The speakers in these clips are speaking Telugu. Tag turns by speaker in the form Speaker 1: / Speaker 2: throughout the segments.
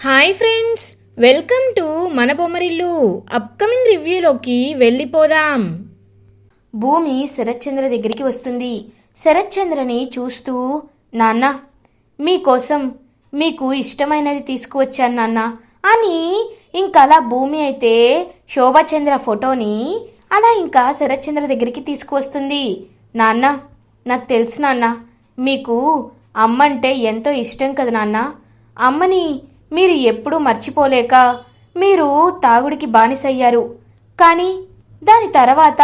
Speaker 1: హాయ్ ఫ్రెండ్స్, వెల్కమ్ టు మన బొమ్మరిల్లు. అప్కమింగ్ రివ్యూలోకి వెళ్ళిపోదాం. భూమి శరత్చంద్ర దగ్గరికి వస్తుంది. శరత్చంద్రని చూస్తూ, నాన్న మీకోసం మీకు ఇష్టమైనది తీసుకువచ్చాను నాన్న అని ఇంకలా భూమి అయితే శోభాచంద్ర ఫోటోని అలా ఇంకా శరత్చంద్ర దగ్గరికి తీసుకువస్తుంది. నాన్న నాకు తెలుసు నాన్న, మీకు అమ్మ అంటే ఎంతో ఇష్టం కదా నాన్న. అమ్మని మీరు ఎప్పుడూ మర్చిపోలేక మీరు తాగుడికి బానిసయ్యారు. కానీ దాని తర్వాత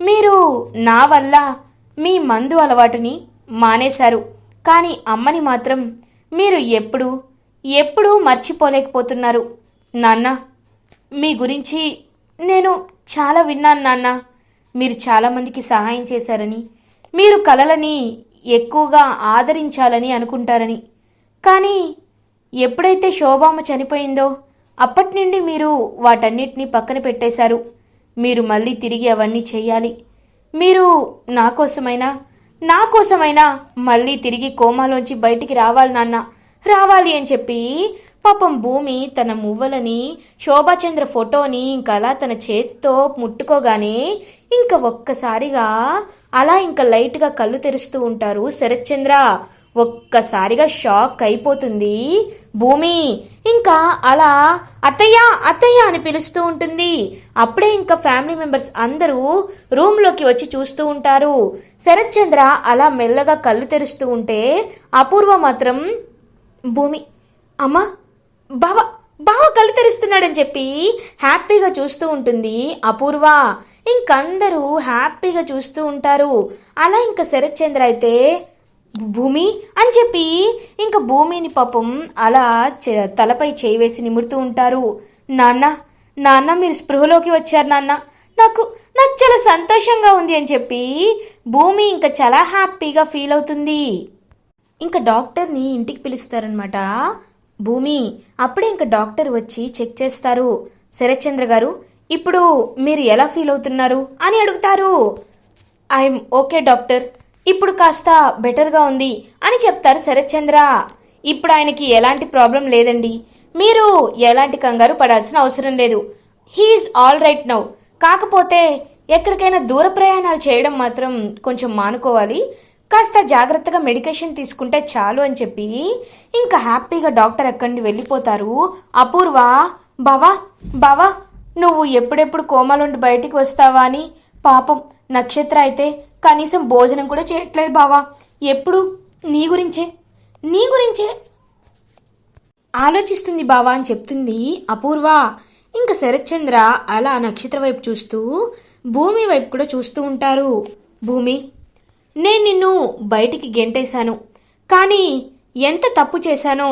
Speaker 1: మీరు నా వల్ల మీ మందు అలవాటుని మానేశారు. కానీ అమ్మని మాత్రం మీరు ఎప్పుడూ మర్చిపోలేకపోతున్నారు. నాన్న మీ గురించి నేను చాలా విన్నాను నాన్న. మీరు చాలామందికి సహాయం చేశారని, మీరు కలలని ఎక్కువగా ఆదరించాలని అనుకుంటారని. కానీ ఎప్పుడైతే శోభామ్మ చనిపోయిందో అప్పటి నుండి మీరు వాటన్నిటినీ పక్కన పెట్టేశారు. మీరు మళ్ళీ తిరిగి అవన్నీ చేయాలి. మీరు నా కోసమైనా మళ్ళీ తిరిగి కోమాలోంచి బయటికి రావాలి నాన్న, రావాలి అని చెప్పి పాపం భూమి తన మువ్వలని శోభాచంద్ర ఫోటోని ఇంకలా తన చేత్తో ముట్టుకోగానే ఇంక ఒక్కసారిగా అలా ఇంకా లైట్గా కళ్ళు తెరుస్తూ ఉంటారు శరత్చంద్ర. ఒక్కసారిగా షాక్ అయిపోతుంది భూమి. ఇంకా అలా అత్తయ్య అత్తయ్య అని పిలుస్తూ ఉంటుంది. అప్పుడే ఇంకా ఫ్యామిలీ మెంబర్స్ అందరూ రూమ్లోకి వచ్చి చూస్తూ ఉంటారు. శరత్చంద్ర అలా మెల్లగా కళ్ళు తెరుస్తూ ఉంటే అపూర్వ మాత్రం భూమి అమ్మా బావ కళ్ళు తెరుస్తున్నాడని చెప్పి హ్యాపీగా చూస్తూ ఉంటుంది అపూర్వ. ఇంకందరూ హ్యాపీగా చూస్తూ ఉంటారు. అలా ఇంకా శరత్చంద్ర అయితే భూమి అని చెప్పి ఇంకా భూమిని పాపం అలా తలపై చేయి వేసి నిమురుతూ ఉంటారు. నాన్న మీరు స్పృహలోకి వచ్చారు నాన్న, నాకు చాలా సంతోషంగా ఉంది అని చెప్పి భూమి ఇంకా చాలా హ్యాపీగా ఫీల్ అవుతుంది. ఇంకా డాక్టర్ని ఇంటికి పిలుస్తారనమాట భూమి. అప్పుడే ఇంకా డాక్టర్ వచ్చి చెక్ చేస్తారు. శరత్చంద్ర గారు ఇప్పుడు మీరు ఎలా ఫీల్ అవుతున్నారు అని అడుగుతారు. ఐఎమ్ ఓకే డాక్టర్, ఇప్పుడు కాస్త బెటర్గా ఉంది అని చెప్తారు శరత్చంద్ర. ఇప్పుడు ఆయనకి ఎలాంటి ప్రాబ్లం లేదండి, మీరు ఎలాంటి కంగారు పడాల్సిన అవసరం లేదు. He's all right now. కాకపోతే ఎక్కడికైనా దూర ప్రయాణాలు చేయడం మాత్రం కొంచెం మానుకోవాలి, కాస్త జాగ్రత్తగా మెడికేషన్ తీసుకుంటే చాలు అని చెప్పి ఇంకా హ్యాపీగా డాక్టర్ అక్కడి నుండి వెళ్ళిపోతారు. అపూర్వ బావా నువ్వు ఎప్పుడెప్పుడు కోమాలుండి బయటికి వస్తావా అని పాపం నక్షత్ర అయితే కనీసం భోజనం కూడా చేయట్లేదు బావా, ఎప్పుడు నీ గురించే ఆలోచిస్తుంది బావా అని చెప్తుంది అపూర్వ. ఇంకా శరత్చంద్ర అలా నక్షత్ర వైపు చూస్తూ భూమి వైపు కూడా చూస్తూ ఉంటారు. భూమి నేను నిన్ను బయటికి గెంటేశాను, కానీ ఎంత తప్పు చేశానో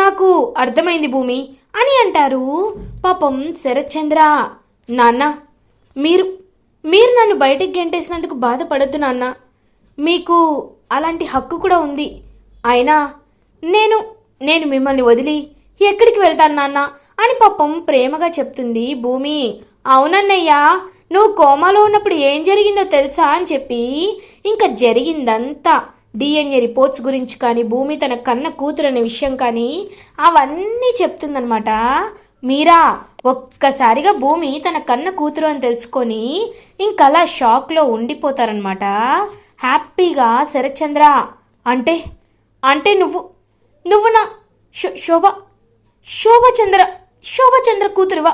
Speaker 1: నాకు అర్థమైంది భూమి అని అంటారు పాపం శరత్చంద్ర. నాన్న మీరు నన్ను బయటికి గెంటేసినందుకు బాధపడద్దు నాన్న, మీకు అలాంటి హక్కు కూడా ఉంది. అయినా నేను మిమ్మల్ని వదిలి ఎక్కడికి వెళ్తాను నాన్న అని పాపం ప్రేమగా చెప్తుంది భూమి. అవునన్నయ్యా, నువ్వు కోమాలో ఉన్నప్పుడు ఏం జరిగిందో తెలుసా అని చెప్పి ఇంకా జరిగిందంతా డిఎన్ఏ రిపోర్ట్స్ గురించి కానీ భూమి తన కన్న కూతురు అనే విషయం కానీ అవన్నీ చెప్తుందనమాట మీరా. ఒక్కసారిగా భూమి తన కన్న కూతురు అని తెలుసుకొని ఇంకలా షాక్లో ఉండిపోతారనమాట హ్యాపీగా. శరత్చంద్ర అంటే నువ్వు నా శోభాచంద్ర కూతురువా?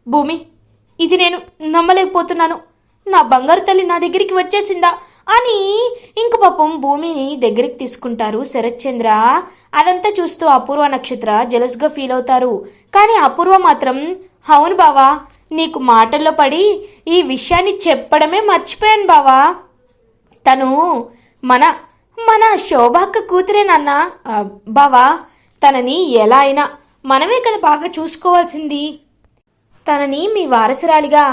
Speaker 1: భూమి ఇది నేను నమ్మలేకపోతున్నాను, నా బంగారు తల్లి నా దగ్గరికి వచ్చేసిందా అని ఇంక పాపం భూమిని దగ్గరికి తీసుకుంటారు శరత్చంద్ర. అదంతా చూస్తూ అపూర్వ నక్షత్ర జెలస్గా ఫీల్ అవుతారు. కానీ అపూర్వ మాత్రం అవును బావా, నీకు మాటల్లో పడి ఈ విషయాన్ని చెప్పడమే మర్చిపోయాను బావా, తను మన శోభాక్క కూతురే నాన్న బావా, తనని ఎలా అయినా మనమే కదా బాగా చూసుకోవాల్సింది, తనని మీ వారసురాలిగా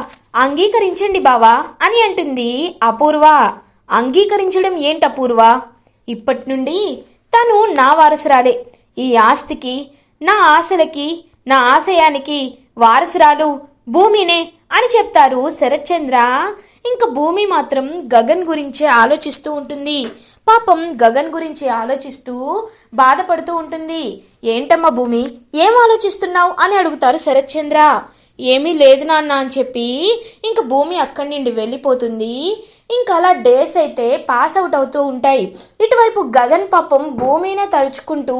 Speaker 1: అంగీకరించండి బావా అని అంటుంది అపూర్వ. అంగీకరించడం ఏంటి అపూర్వ, ఇప్పటి నుండి తను నా వారసురాలే, ఈ ఆస్తికి నా ఆశలకి నా ఆశయానికి వారసురాలు భూమినే అని చెప్తారు శరత్చంద్ర. ఇంక భూమి మాత్రం గగన్ గురించే ఆలోచిస్తూ ఉంటుంది. పాపం గగన్ గురించి ఆలోచిస్తూ బాధపడుతూ ఉంటుంది. ఏంటమ్మా భూమి, ఏం ఆలోచిస్తున్నావు అని అడుగుతారు శరత్చంద్ర. ఏమీ లేదు నాన్న అని చెప్పి ఇంక భూమి అక్కడి నుండి వెళ్ళిపోతుంది. ఇంకా అలా డేస్ అయితే పాస్ అవుట్ అవుతూ ఉంటాయి. ఇటువైపు గగన్ పాపం భూమినే తలుచుకుంటూ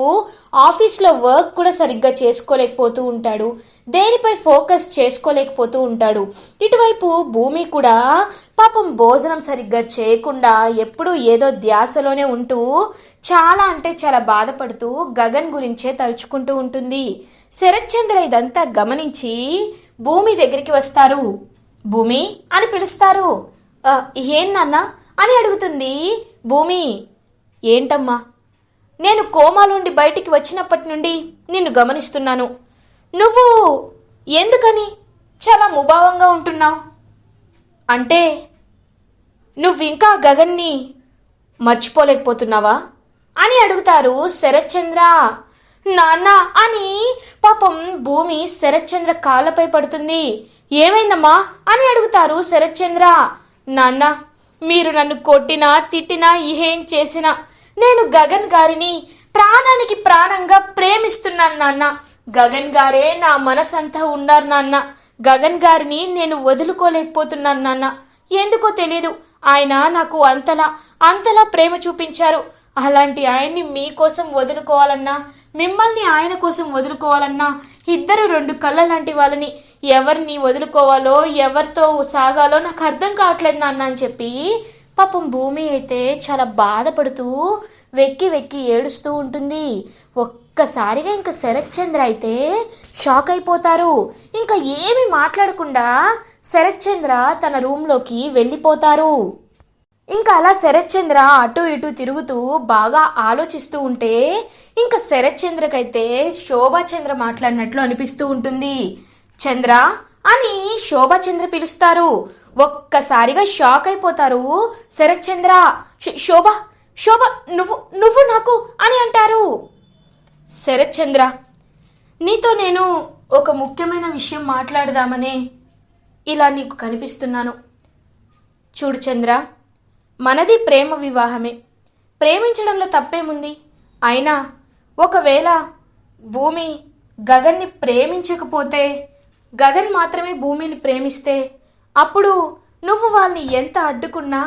Speaker 1: ఆఫీస్లో వర్క్ కూడా సరిగ్గా చేసుకోలేకపోతూ ఉంటాడు. దేనిపై ఫోకస్ చేసుకోలేకపోతూ ఉంటాడు. ఇటువైపు భూమి కూడా పాపం భోజనం సరిగ్గా చేయకుండా ఎప్పుడూ ఏదో ధ్యాసలోనే ఉంటూ చాలా అంటే చాలా బాధపడుతూ గగన్ గురించే తలుచుకుంటూ ఉంటుంది. శరత్చంద్ర ఇదంతా గమనించి భూమి దగ్గరికి వస్తారు. భూమి అని పిలుస్తారు. ఏం నాన్న అని అడుగుతుంది భూమి. ఏంటమ్మా, నేను కోమాలోండి బయటికి వచ్చినప్పటి నుండి నిన్ను గమనిస్తున్నాను. నువ్వు ఎందుకని చాలా ముభావంగా ఉంటున్నావు? అంటే నువ్వింకా గగన్ని మర్చిపోలేకపోతున్నావా అని అడుగుతారు శరత్చంద్ర. నాన్న అని పాపం భూమి శరత్చంద్ర కాళ్ళపై పడుతుంది. ఏమైందమ్మా అని అడుగుతారు శరత్చంద్ర. నాన్న, మీరు నన్ను కొట్టినా తిట్టినా ఏం చేసినా నేను గగన్ గారిని ప్రాణానికి ప్రాణంగా ప్రేమిస్తున్నాను నాన్న. గగన్ గారే నా మనసంతా ఉన్నారు నాన్న. గగన్ గారిని నేను వదులుకోలేకపోతున్నాను నాన్న. ఎందుకో తెలీదు, ఆయన నాకు అంతలా ప్రేమ చూపించారు. అలాంటి ఆయన్ని మీకోసం వదులుకోవాలన్నా, మిమ్మల్ని ఆయన కోసం వదులుకోవాలన్నా ఇద్దరు రెండు కళ్ళ లాంటి వాళ్ళని ఎవరిని వదులుకోవాలో ఎవరితో సాగాలో నాకు అర్థం కావట్లేదు నాన్న అని చెప్పి పాపం భూమి అయితే చాలా బాధపడుతూ వెక్కి వెక్కి ఏడుస్తూ ఉంటుంది. ఒక్కసారిగా ఇంకా శరత్చంద్ర అయితే షాక్ అయిపోతారు. ఇంకా ఏమి మాట్లాడకుండా శరత్చంద్ర తన రూమ్లోకి వెళ్ళిపోతారు. ఇంకా అలా శరత్చంద్ర అటు ఇటు తిరుగుతూ బాగా ఆలోచిస్తూ ఉంటే ఇంకా శరత్చంద్రకైతే శోభాచంద్ర మాట్లాడినట్లు అనిపిస్తూ ఉంటుంది. చంద్ర అని శోభాచంద్ర పిలుస్తారు. ఒక్కసారిగా షాక్ అయిపోతారు శరత్చంద్ర. శోభ శోభ నువ్వు నాకు అని అంటారు. శరత్చంద్ర, నీతో నేను ఒక ముఖ్యమైన విషయం మాట్లాడదామనే ఇలా నీకు కనిపిస్తున్నాను. చూడు చంద్ర, మనది ప్రేమ వివాహమే. ప్రేమించడంలో తప్పేముంది? అయినా ఒకవేళ భూమి గగన్ని ప్రేమించకపోతే, గగన్ మాత్రమే భూమిని ప్రేమిస్తే అప్పుడు నువ్వు వాళ్ళని ఎంత అడ్డుకున్నా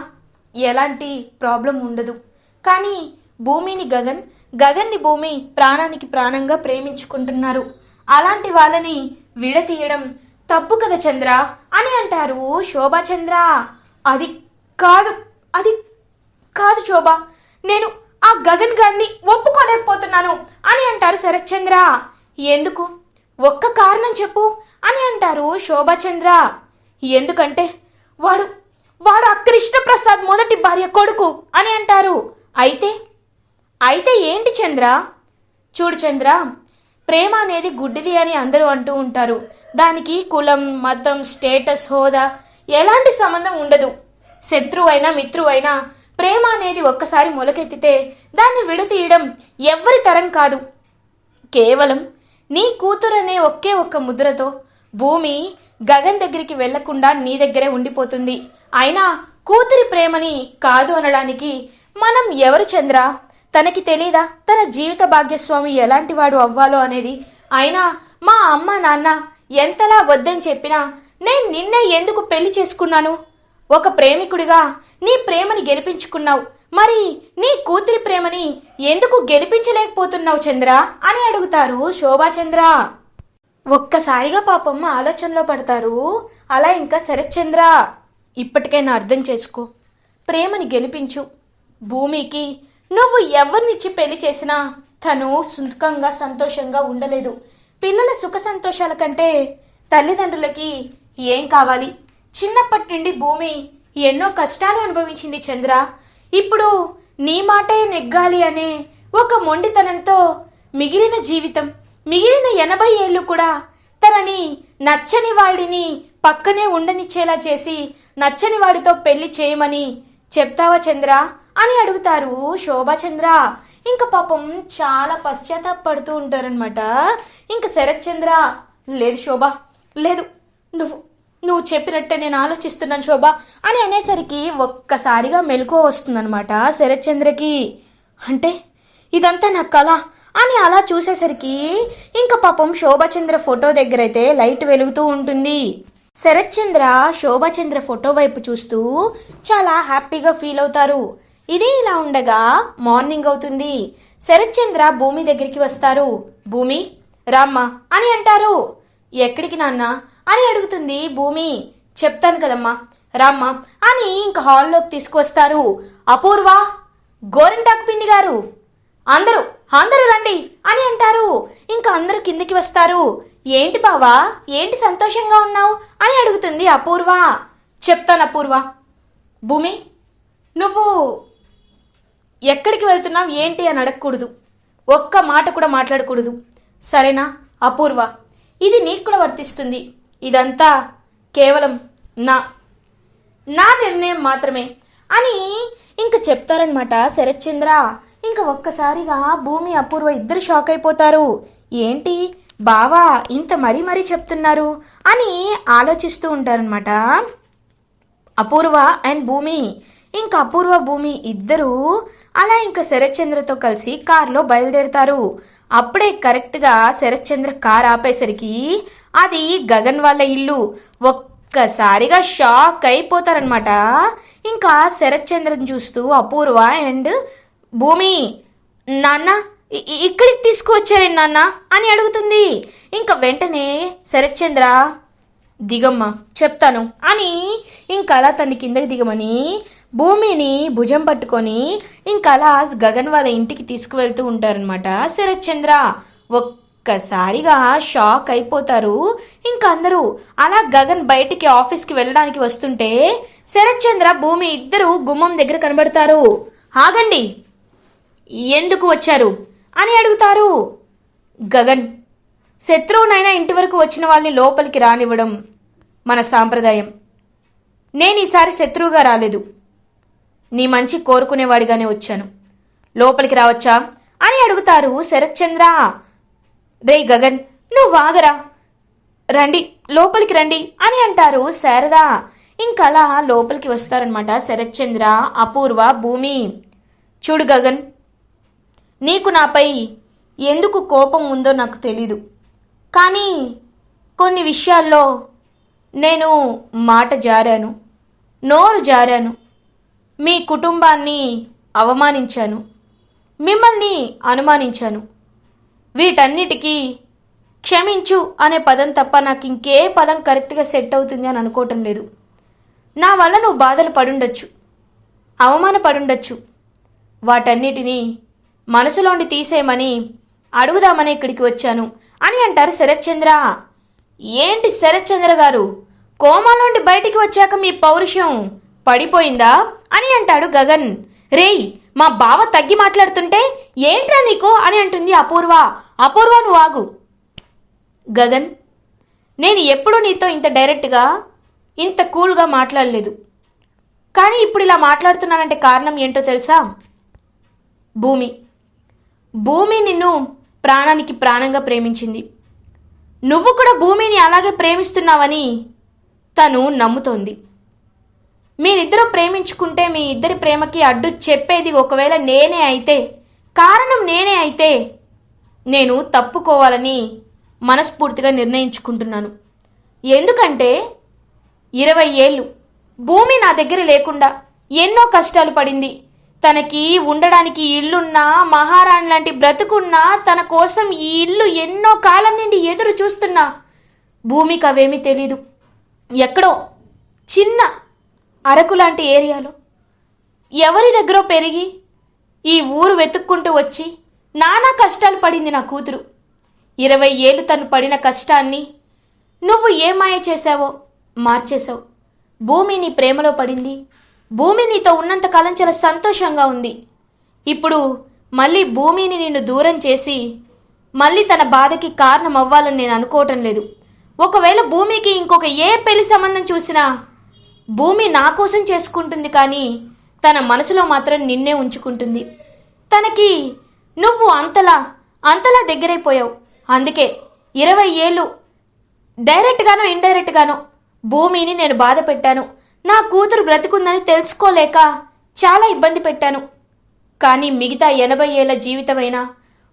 Speaker 1: ఎలాంటి ప్రాబ్లం ఉండదు. కానీ భూమిని గగన్ని భూమి ప్రాణానికి ప్రాణంగా ప్రేమించుకుంటున్నారు. అలాంటి వాళ్ళని విడతీయడం తప్పు కదా చంద్ర అని అంటారు శోభాచంద్ర. అది కాదు శోభ, నేను ఆ గగన్ గారిని ఒప్పుకోలేకపోతున్నాను అని అంటారు శరత్చంద్ర. ఎందుకు? ఒక్క కారణం చెప్పు అని అంటారు శోభాచంద్ర. ఎందుకంటే వాడు ఆ కృష్ణప్రసాద్ మొదటి భార్య కొడుకు అని అంటారు. అయితే ఏంటి చంద్ర? చూడు చంద్ర, ప్రేమ అనేది గుడ్డిది అని అందరూ అంటూ ఉంటారు. దానికి కులం, మతం, స్టేటస్, హోదా ఎలాంటి సంబంధం ఉండదు. శత్రువైనా మిత్రువైనా ప్రేమ అనేది ఒక్కసారి మొలకెత్తితే దాన్ని విడతీయడం ఎవ్వరి తరం కాదు. కేవలం నీ కూతురనే ఒకే ఒక్క ముద్రతో భూమి గగన్ దగ్గరికి వెళ్లకుండా నీ దగ్గరే ఉండిపోతుంది. అయినా కూతురి ప్రేమని కాదు అనడానికి మనం ఎవరు చంద్ర? తనకి తెలీదా తన జీవిత భాగ్యస్వామి ఎలాంటి వాడు అవ్వాలో అనేది? అయినా మా అమ్మ నాన్న ఎంతలా వద్దని చెప్పినా నేను నిన్నే ఎందుకు పెళ్లి చేసుకున్నాను? ఒక ప్రేమికుడిగా నీ ప్రేమని గెలిపించుకున్నావు, మరి నీ కూతురి ప్రేమని ఎందుకు గెలిపించలేకపోతున్నావు చంద్ర అని అడుగుతారు శోభాచంద్ర. ఒక్కసారిగా పాపం ఆలోచనలో పడతారు. అలా ఇంకా శరత్చంద్ర, ఇప్పటికైనా అర్థం చేసుకో, ప్రేమని గెలిపించు. భూమికి నువ్వు ఎవరినిచ్చి పెళ్లి చేసినా తను సుఖంగా సంతోషంగా ఉండలేదు. పిల్లల సుఖ సంతోషాల కంటే తల్లిదండ్రులకి ఏం కావాలి? చిన్నప్పటి నుండి భూమి ఎన్నో కష్టాలు అనుభవించింది చంద్ర. ఇప్పుడు నీ మాటే నెగ్గాలి అనే ఒక మొండితనంతో మిగిలిన 80 ఏళ్ళు కూడా తనని నచ్చని వాడిని పక్కనే ఉండనిచ్చేలా చేసి నచ్చని వాడితో పెళ్లి చేయమని చెప్తావా చంద్ర అని అడుగుతారు శోభాచంద్ర. ఇంకా పాపం చాలా పశ్చాత్తాపడుతూ ఉంటారనమాట. ఇంకా శరత్చంద్ర, లేదు శోభ, లేదు, నువ్వు చెప్పినట్టే నేను ఆలోచిస్తున్నాను శోభ అని అనేసరికి ఒక్కసారిగా మెలకువ వస్తుందనమాట శరత్చంద్రకి. అంటే ఇదంతా నా కళ అని అలా చూసేసరికి ఇంకా పాపం శోభాచంద్ర ఫోటో దగ్గరైతే లైట్ వెలుగుతూ ఉంటుంది. శరత్చంద్ర శోభాచంద్ర ఫోటో వైపు చూస్తూ చాలా హ్యాపీగా ఫీల్ అవుతారు. ఇది ఇలా ఉండగా మార్నింగ్ అవుతుంది. శరత్చంద్ర భూమి దగ్గరికి వస్తారు. భూమి రామ్మా అని అంటారు. ఎక్కడికి నాన్న అని అడుగుతుంది భూమి. చెప్తాను కదమ్మా రామ్మా అని ఇంకా హాల్లోకి తీసుకువస్తారు. అపూర్వ, గోరింటాకు పిన్ని గారు, అందరూ అందరూ రండి అని అంటారు. ఇంకా అందరూ కిందికి వస్తారు. ఏంటి బావా, ఏంటి సంతోషంగా ఉన్నావు అని అడుగుతుంది అపూర్వ. చెప్తాను అపూర్వ. భూమి, నువ్వు ఎక్కడికి వెళ్తున్నావు ఏంటి అని అడగకూడదు, ఒక్క మాట కూడా మాట్లాడకూడదు, సరేనా అపూర్వ? ఇది నీకు కూడా వర్తిస్తుంది. ఇదంతా కేవలం నా నా నిర్ణయం మాత్రమే అని ఇంక చెప్తారనమాట శరత్చంద్ర. ఇంకా ఒక్కసారిగా భూమి అపూర్వ ఇద్దరు షాక్ అయిపోతారు. ఏంటి బావా ఇంత మరీ చెప్తున్నారు అని ఆలోచిస్తూ ఉంటారనమాట అపూర్వ అండ్ భూమి. ఇంకా అపూర్వ భూమి ఇద్దరు అలా ఇంకా శరత్చంద్రతో కలిసి కారులో బయలుదేరుతారు. అప్పుడే కరెక్ట్గా శరత్చంద్ర కార్ ఆపేసరికి అది గగన్ వాళ్ళ ఇల్లు. ఒక్కసారిగా షాక్ అయిపోతారనమాట. ఇంకా శరత్చంద్రని చూస్తూ అపూర్వ అండ్ భూమి, నాన్న ఇక్కడికి తీసుకువచ్చారేంటి నాన్న అని అడుగుతుంది. ఇంకా వెంటనే శరత్చంద్ర దిగమ్మా చెప్తాను అని ఇంకా అలా తన కిందకి దిగమని భూమిని భుజం పట్టుకొని ఇంకా అలా గగన్ వాళ్ళ ఇంటికి తీసుకువెళ్తూ ఉంటారనమాట శరత్చంద్ర. ఒక్కసారిగా షాక్ అయిపోతారు ఇంకా అందరూ. అలా గగన్ బయటికి ఆఫీస్కి వెళ్ళడానికి వస్తుంటే శరత్చంద్ర భూమి ఇద్దరు గుమ్మం దగ్గర కనబడతారు. ఆగండి, ఎందుకు వచ్చారు అని అడుగుతారు. గగన్, శత్రువునైనా ఇంటి వరకు వచ్చిన వాళ్ళని లోపలికి రానివ్వడం మన సాంప్రదాయం. నేను ఈసారి శత్రువుగా రాలేదు, నీ మంచి కోరుకునేవాడిగానే వచ్చాను. లోపలికి రావచ్చా అని అడుగుతారు శరత్చంద్ర. రే గగన్, నువ్వు వాగరా, రండి లోపలికి రండి అని అంటారు శారద. ఇంకలా లోపలికి వస్తారనమాట శరత్చంద్ర, అపూర్వ, భూమి. చూడు గగన్, నీకు నాపై ఎందుకు కోపం ఉందో నాకు తెలీదు, కానీ కొన్ని విషయాల్లో నేను మాట జారాను, నోరు జారాను, మీ కుటుంబాన్ని అవమానించాను, మిమ్మల్ని అనుమానించాను. వీటన్నిటికీ క్షమించు అనే పదం తప్ప నాకు ఇంకే పదం కరెక్ట్గా సెట్ అవుతుంది అని అనుకోవటం లేదు. నా వల్ల నువ్వు బాధలు పడుండొచ్చు, అవమానపడుండొచ్చు. వాటన్నిటినీ మనసులోండి తీసేయమని అడుగుదామని ఇక్కడికి వచ్చాను అని అంటారు శరత్చంద్ర. ఏంటి శరత్చంద్ర గారు, కోమాలోండి బయటికి వచ్చాక మీ పౌరుషం పడిపోయిందా అని అంటాడు గగన్. రేయ్, మా బావ తగ్గి మాట్లాడుతుంటే ఏంట్రా నీకు అని అంటుంది అపూర్వ. అపూర్వ, నువ్వు ఆగు. గగన్, నేను ఎప్పుడూ నీతో ఇంత డైరెక్ట్గా ఇంత కూల్గా మాట్లాడలేదు, కానీ ఇప్పుడు ఇలా మాట్లాడుతున్నానంటే కారణం ఏంటో తెలుసా? భూమి నిన్ను ప్రాణానికి ప్రాణంగా ప్రేమించింది. నువ్వు కూడా భూమిని అలాగే ప్రేమిస్తున్నావని తను నమ్ముతోంది. మీరిద్దరూ ప్రేమించుకుంటే మీ ఇద్దరి ప్రేమకి అడ్డు చెప్పేది ఒకవేళ నేనే అయితే, కారణం నేనే అయితే, నేను తప్పుకోవాలని మనస్ఫూర్తిగా నిర్ణయించుకుంటున్నాను. ఎందుకంటే 20 ఏళ్ళు భూమి నా దగ్గర లేకుండా ఎన్నో కష్టాలు పడింది. తనకి ఉండడానికి ఇల్లున్నా, మహారాణి లాంటి బ్రతుకున్నా, తన కోసం ఈ ఇల్లు ఎన్నో కాలం నుండి ఎదురు చూస్తున్నా. భూమికి అవేమీ తెలీదు. ఎక్కడో చిన్న అరకు లాంటి ఏరియాలో ఎవరి దగ్గరో పెరిగి ఈ ఊరు వెతుక్కుంటూ వచ్చి నానా కష్టాలు పడింది నా కూతురు. 20 ఏళ్ళు తను పడిన కష్టాన్ని నువ్వు ఏ మాయ చేశావో మార్చేశావు. భూమి నీ ప్రేమలో పడింది. భూమి నీతో ఉన్నంతకాలం చాలా సంతోషంగా ఉంది. ఇప్పుడు మళ్ళీ భూమిని నిన్ను దూరం చేసి మళ్ళీ తన బాధకి కారణం అవ్వాలని నేను అనుకోవటం లేదు. ఒకవేళ భూమికి ఇంకొక ఏ పెళ్లి సంబంధం చూసినా భూమి నా కోసం చేసుకుంటుంది, కానీ తన మనసులో మాత్రం నిన్నే ఉంచుకుంటుంది. తనకి నువ్వు అంతలా దగ్గరైపోయావు. అందుకే 20 ఏళ్ళు డైరెక్ట్గానో ఇండైరెక్ట్గానో భూమిని నేను బాధ పెట్టాను. నా కూతురు బ్రతికుందని తెలుసుకోలేక చాలా ఇబ్బంది పెట్టాను. కానీ మిగతా 80 ఏళ్ల జీవితమైనా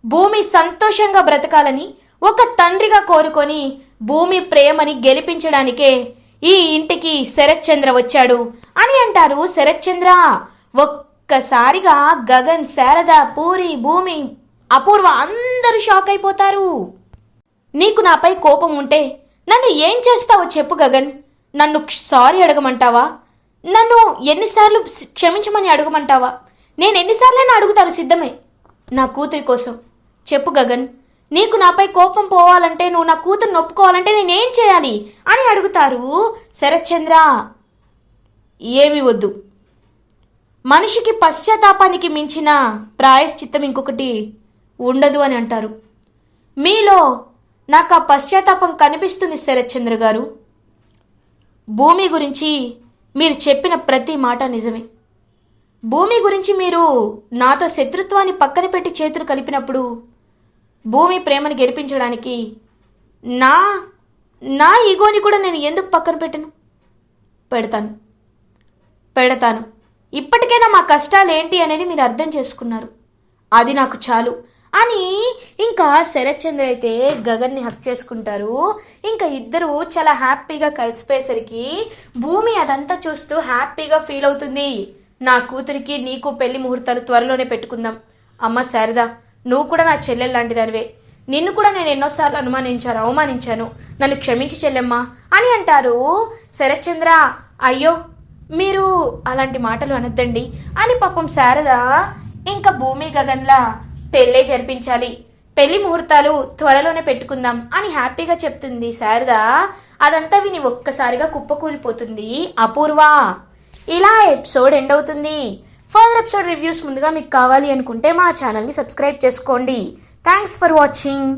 Speaker 1: భూమి సంతోషంగా బ్రతకాలని ఒక తండ్రిగా కోరుకొని భూమి ప్రేమని గెలిపించడానికే ఈ ఇంటికి శరత్చంద్ర వచ్చాడు అని అంటారు శరత్చంద్ర. ఒక్కసారిగా గగన్, శారద, పూరి, భూమి, అపూర్వ అందరూ షాక్ అయిపోతారు. నీకు నాపై కోపం ఉంటే నన్ను ఏం చేస్తావో చెప్పు గగన్. నన్ను సారీ అడగమంటావా? నన్ను ఎన్నిసార్లు క్షమించమని అడగమంటావా? నేను ఎన్నిసార్లైనా అడుగుతాను, సిద్ధమే. నా కూతురి కోసం చెప్పు గగన్. నీకు నాపై కోపం పోవాలంటే, నువ్వు నా కూతురు ఒప్పుకోవాలంటే నేనేం చేయాలి అని అడుగుతారు శరత్చంద్ర. ఏమి వద్దు. మనిషికి పశ్చాత్తాపానికి మించిన ప్రాయశ్చిత్తం ఇంకొకటి ఉండదు అని అంటారు. మీలో నాకు ఆ పశ్చాత్తాపం కనిపిస్తుంది శరత్చంద్ర గారు. భూమి గురించి మీరు చెప్పిన ప్రతి మాట నిజమే. భూమి గురించి మీరు నాతో శత్రుత్వాన్ని పక్కన పెట్టి చేతులు కలిపినప్పుడు భూమి ప్రేమను గెలిపించడానికి నా ఈగోని కూడా నేను ఎందుకు పక్కన పెట్టను? పెడతాను. ఇప్పటికైనా మా కష్టాలు ఏంటి అనేది మీరు అర్థం చేసుకున్నారు, అది నాకు చాలు అని ఇంకా శరత్చంద్ర అయితే గగన్ని హక్ చేసుకుంటారు. ఇంకా ఇద్దరు చాలా హ్యాపీగా కలిసిపోయేసరికి భూమి అదంతా చూస్తూ హ్యాపీగా ఫీల్ అవుతుంది. నా కూతురికి నీకు పెళ్లి ముహూర్తాలు త్వరలోనే పెట్టుకుందాం. అమ్మ శారద, నువ్వు కూడా నా చెల్లెలు లాంటిదానివే. నిన్ను కూడా నేను ఎన్నోసార్లు అవమానించాను. నన్ను క్షమించి చెల్లెమ్మా అని అంటారు శరత్చంద్ర. అయ్యో, మీరు అలాంటి మాటలు అనొద్దండి అని పాపం శారద ఇంకా భూమి గగన్లా పెళ్ళే జరిపించాలి, పెళ్లి ముహూర్తాలు త్వరలోనే పెట్టుకుందాం అని హ్యాపీగా చెప్తుంది శారద. అదంతా విని ఒక్కసారిగా కుప్పకూలిపోతుంది అపూర్వ. ఇలా ఎపిసోడ్ ఎండ్ అవుతుంది. ఫర్దర్ ఎపిసోడ్ రివ్యూస్ ముందుగా మీకు కావాలి అనుకుంటే మా ఛానల్ని సబ్స్క్రైబ్ చేసుకోండి. Thanks for watching.